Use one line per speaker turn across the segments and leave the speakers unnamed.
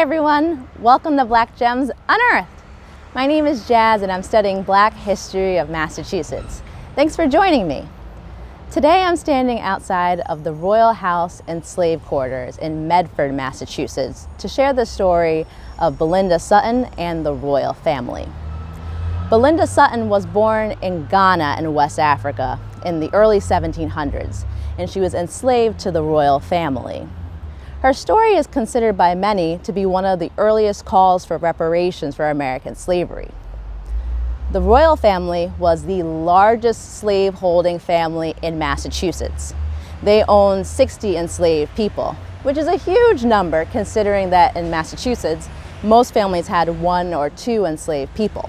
everyone, welcome to Black Gems Unearthed. My name is Jazz and I'm studying Black history of Massachusetts. Thanks for joining me. Today I'm standing outside of the Royal House and Slave Quarters in Medford, Massachusetts to share the story of Belinda Sutton and the royal family. Belinda Sutton was born in Ghana in West Africa in the early 1700s, and she was enslaved to the royal family. Her story is considered by many to be one of the earliest calls for reparations for American slavery. The royal family was the largest slave-holding family in Massachusetts. They owned 60 enslaved people, which is a huge number considering that in Massachusetts, most families had 1 or 2 enslaved people.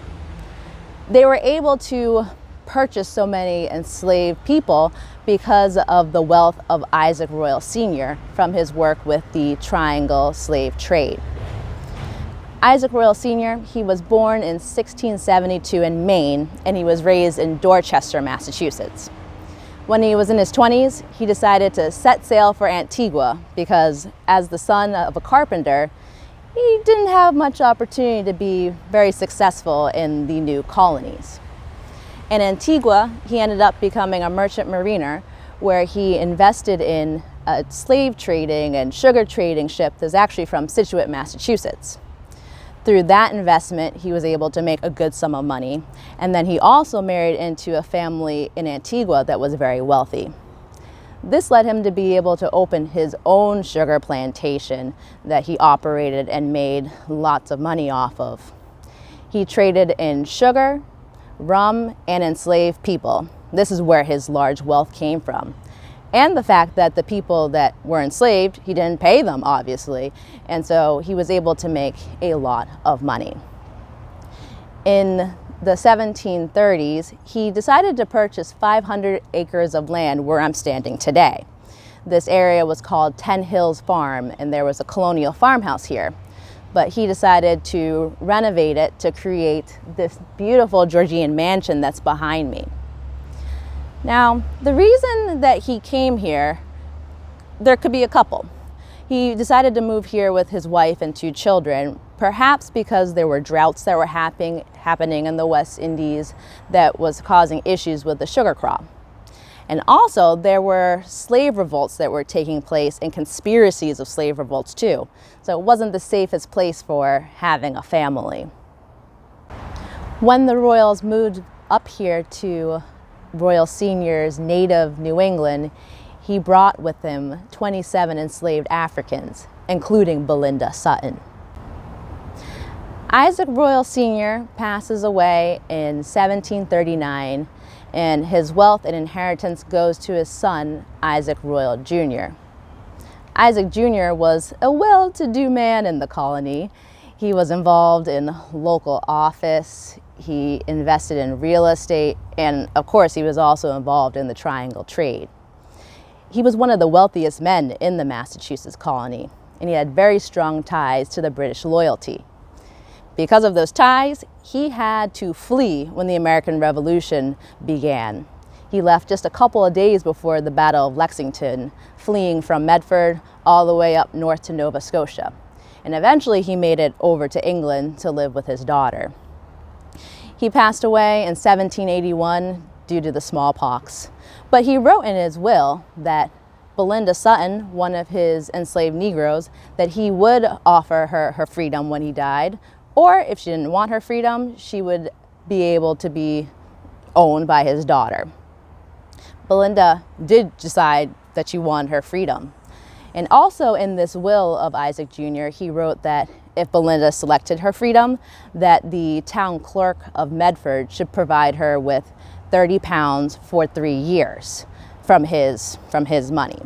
They were able to purchase so many enslaved people because of the wealth of Issac Royall Jr. from his work with the Triangle slave trade. Issac Royall Sr., he was born in 1672 in Maine, and he was raised in Dorchester, Massachusetts. When he was in his 20s, he decided to set sail for Antigua because as the son of a carpenter, he didn't have much opportunity to be very successful in the new colonies. In Antigua, he ended up becoming a merchant mariner where he invested in a slave trading and sugar trading ship that's actually from Scituate, Massachusetts. Through that investment, he was able to make a good sum of money, and then he also married into a family in Antigua that was very wealthy. This led him to be able to open his own sugar plantation that he operated and made lots of money off of. He traded in sugar, rum, and enslaved people. This is where his large wealth came from. And the fact that the people that were enslaved, he didn't pay them, obviously, and so he was able to make a lot of money. In the 1730s, he decided to purchase 500 acres of land where I'm standing today. This area was called 10 Hills Farm, and there was a colonial farmhouse here. But he decided to renovate it to create this beautiful Georgian mansion that's behind me. Now, the reason that he came here, there could be a couple. He decided to move here with his wife and 2 children, perhaps because there were droughts that were happening in the West Indies that was causing issues with the sugar crop. And also, there were slave revolts that were taking place and conspiracies of slave revolts too. So it wasn't the safest place for having a family. When the Royals moved up here to Royall Sr.'s native New England, he brought with him 27 enslaved Africans, including Belinda Sutton. Issac Royall Sr. passes away in 1739, and his wealth and inheritance goes to his son, Issac Royall Jr. Issac Jr. was a well-to-do man in the colony. He was involved in local office, he invested in real estate, and of course he was also involved in the Triangle trade. He was one of the wealthiest men in the Massachusetts colony, and he had very strong ties to the British loyalty. Because of those ties, he had to flee when the American Revolution began. He left just a couple of days before the Battle of Lexington, fleeing from Medford all the way up north to Nova Scotia. And eventually he made it over to England to live with his daughter. He passed away in 1781 due to the smallpox, but he wrote in his will that Belinda Sutton, one of his enslaved Negroes, that he would offer her freedom when he died, or if she didn't want her freedom, she would be able to be owned by his daughter. Belinda did decide that she wanted her freedom. And also in this will of Issac Jr., he wrote that if Belinda selected her freedom, that the town clerk of Medford should provide her with 30 pounds for 3 years from his money.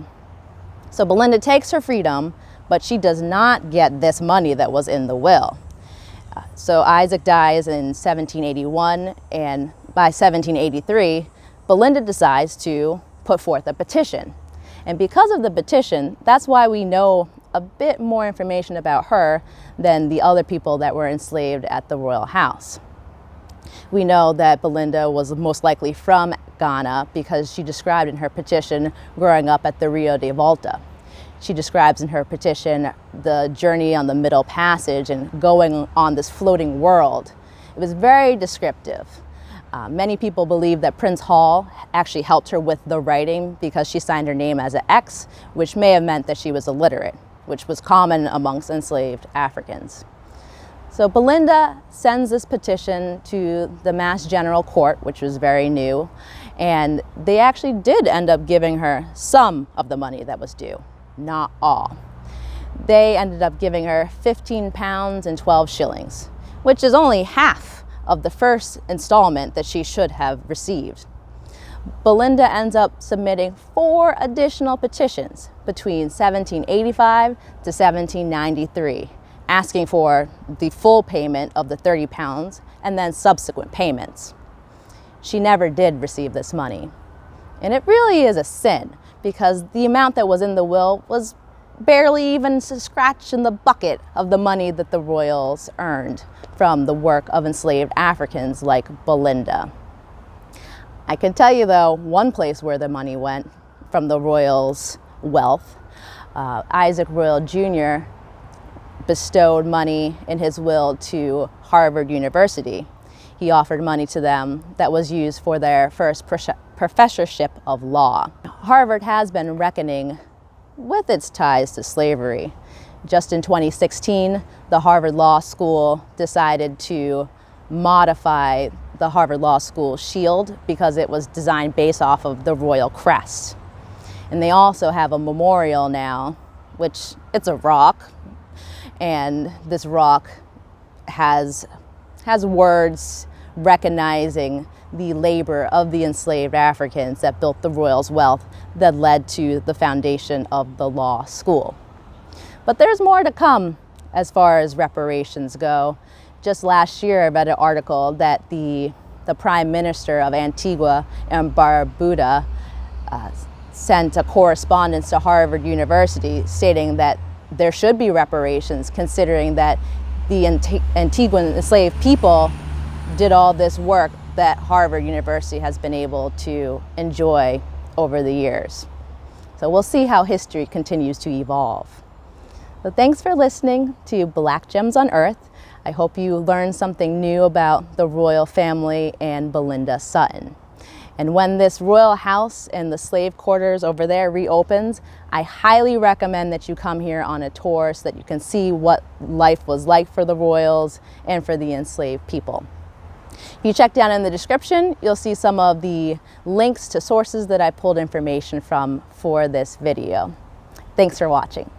So Belinda takes her freedom, but she does not get this money that was in the will. So Issac dies in 1781, and by 1783, Belinda decides to put forth a petition. And because of the petition, that's why we know a bit more information about her than the other people that were enslaved at the royal house. We know that Belinda was most likely from Ghana because she described in her petition growing up at the Rio de Volta. She describes in her petition the journey on the Middle Passage and going on this floating world. It was very descriptive. Many people believe that Prince Hall actually helped her with the writing because she signed her name as an X, which may have meant that she was illiterate, which was common amongst enslaved Africans. So Belinda sends this petition to the Mass General Court, which was very new, and they actually did end up giving her some of the money that was due, not all. They ended up giving her 15 pounds and 12 shillings, which is only half of the first installment that she should have received. Belinda ends up submitting 4 additional petitions between 1785 to 1793, asking for the full payment of the 30 pounds and then subsequent payments. She never did receive this money. And it really is a sin because the amount that was in the will was barely even a scratch in the bucket of the money that the royals earned from the work of enslaved Africans like Belinda. I can tell you though, one place where the money went from the royals' wealth, Issac Royall Jr. bestowed money in his will to Harvard University. He offered money to them that was used for their first professorship of law. Harvard has been reckoning with its ties to slavery. Just in 2016, the Harvard Law School decided to modify the Harvard Law School shield because it was designed based off of the royal crest. And they also have a memorial now, which it's a rock, and this rock has words recognizing the labor of the enslaved Africans that built the royals' wealth that led to the foundation of the law school. But there's more to come as far as reparations go. Just last year, I read an article that the Prime Minister of Antigua and Barbuda sent a correspondence to Harvard University stating that there should be reparations, considering that the Antiguan enslaved people did all this work that Harvard University has been able to enjoy over the years. So we'll see how history continues to evolve. So thanks for listening to Black Gems Unearthed. I hope you learned something new about the royal family and Belinda Sutton. And when this royal house and the slave quarters over there reopens, I highly recommend that you come here on a tour so that you can see what life was like for the royals and for the enslaved people. If you check down in the description, you'll see some of the links to sources that I pulled information from for this video. Thanks for watching.